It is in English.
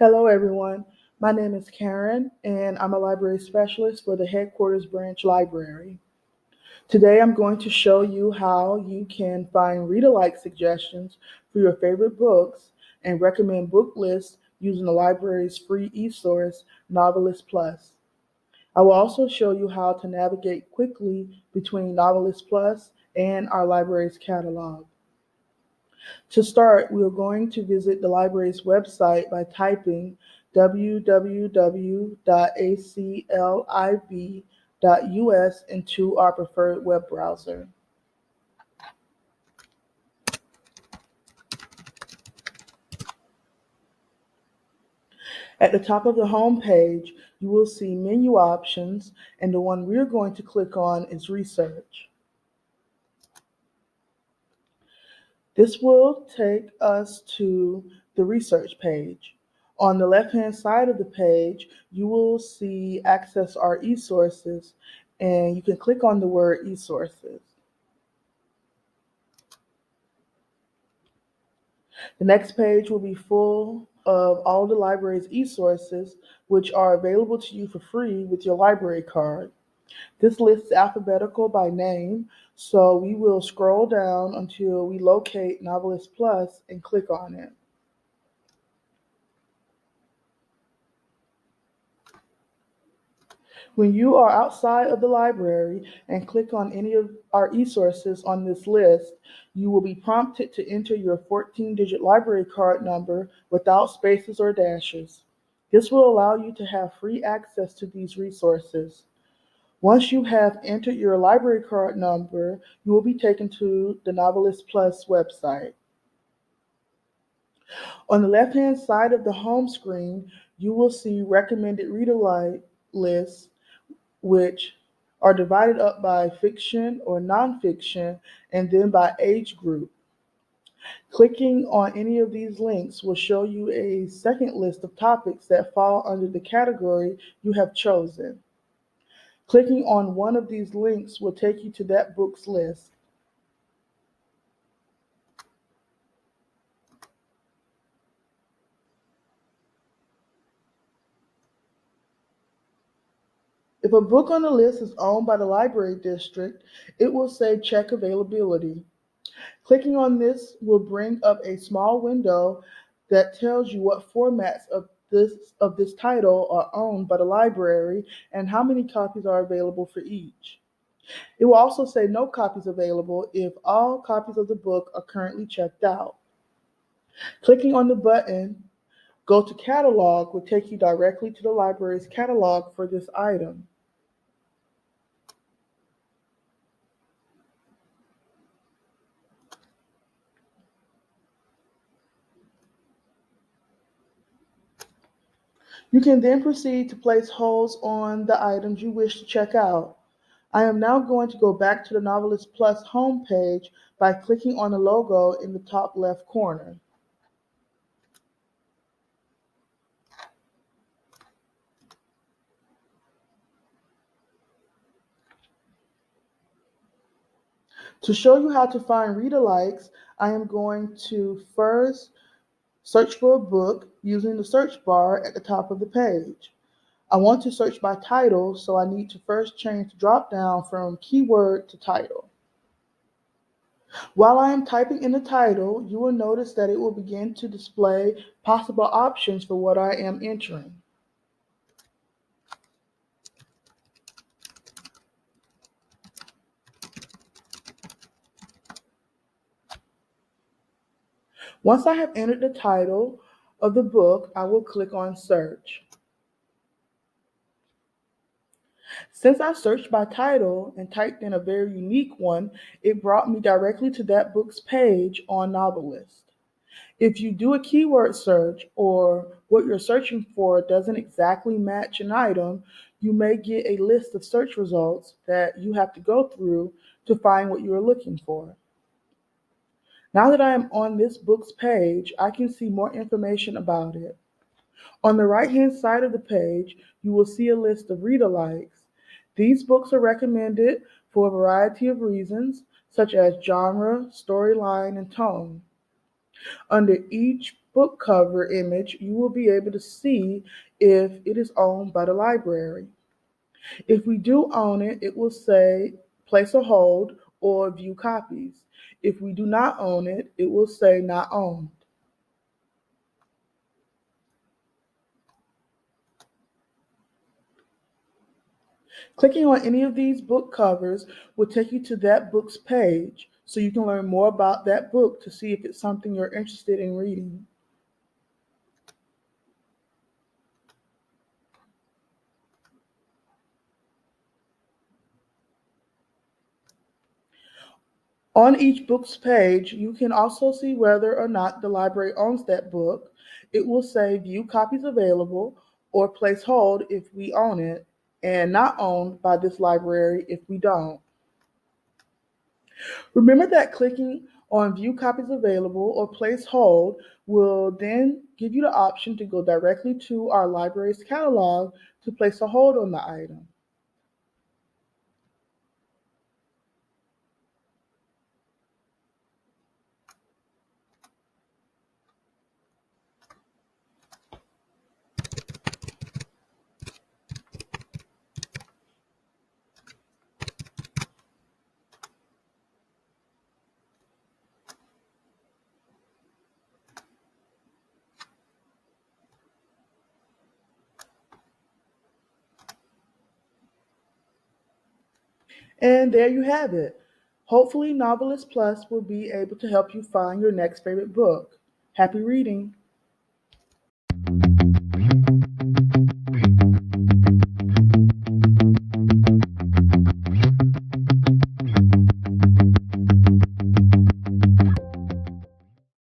Hello, everyone. My name is Karen, and I'm a library specialist for the Headquarters Branch Library. Today, I'm going to show you how you can find read-alike suggestions for your favorite books and recommend book lists using the library's free e-source, NoveList Plus. I will also show you how to navigate quickly between NoveList Plus and our library's catalog. To start, we are going to visit the library's website by typing www.aclib.us into our preferred web browser. At the top of the home page, you will see menu options, and the one we're going to click on is Research. This will take us to the research page. On the left-hand side of the page, you will see Access Our eSources, and you can click on the word eSources. The next page will be full of all the library's eSources, which are available to you for free with your library card. This list is alphabetical by name, so we will scroll down until we locate NoveList Plus and click on it. When you are outside of the library and click on any of our eSources on this list, you will be prompted to enter your 14-digit library card number without spaces or dashes. This will allow you to have free access to these resources. Once you have entered your library card number, you will be taken to the NoveList Plus website. On the left-hand side of the home screen, you will see recommended read-alike lists, which are divided up by fiction or nonfiction and then by age group. Clicking on any of these links will show you a second list of topics that fall under the category you have chosen. Clicking on one of these links will take you to that book's list. If a book on the list is owned by the library district, it will say check availability. Clicking on this will bring up a small window that tells you what formats of this title are owned by the library and how many copies are available for each. It will also say no copies available if all copies of the book are currently checked out. Clicking on the button Go to Catalog will take you directly to the library's catalog for this item. You can then proceed to place holds on the items you wish to check out. I am now going to go back to the NoveList Plus homepage by clicking on the logo in the top left corner. To show you how to find read-alikes, I am going to first search for a book using the search bar at the top of the page. I want to search by title, so I need to first change the drop-down from keyword to title. While I am typing in the title, you will notice that it will begin to display possible options for what I am entering. Once I have entered the title of the book, I will click on Search. Since I searched by title and typed in a very unique one, it brought me directly to that book's page on NoveList. If you do a keyword search or what you're searching for doesn't exactly match an item, you may get a list of search results that you have to go through to find what you are looking for. Now that I am on this book's page, I can see more information about it. On the right-hand side of the page, you will see a list of read-alikes. These books are recommended for a variety of reasons, such as genre, storyline, and tone. Under each book cover image, you will be able to see if it is owned by the library. If we do own it, it will say place a hold or view copies. If we do not own it, it will say not owned. Clicking on any of these book covers will take you to that book's page so you can learn more about that book to see if it's something you're interested in reading. On each book's page, you can also see whether or not the library owns that book. It will say view copies available or place hold if we own it and not owned by this library if we don't. Remember that clicking on view copies available or place hold will then give you the option to go directly to our library's catalog to place a hold on the item. And there you have it. Hopefully, NoveList Plus will be able to help you find your next favorite book. Happy reading!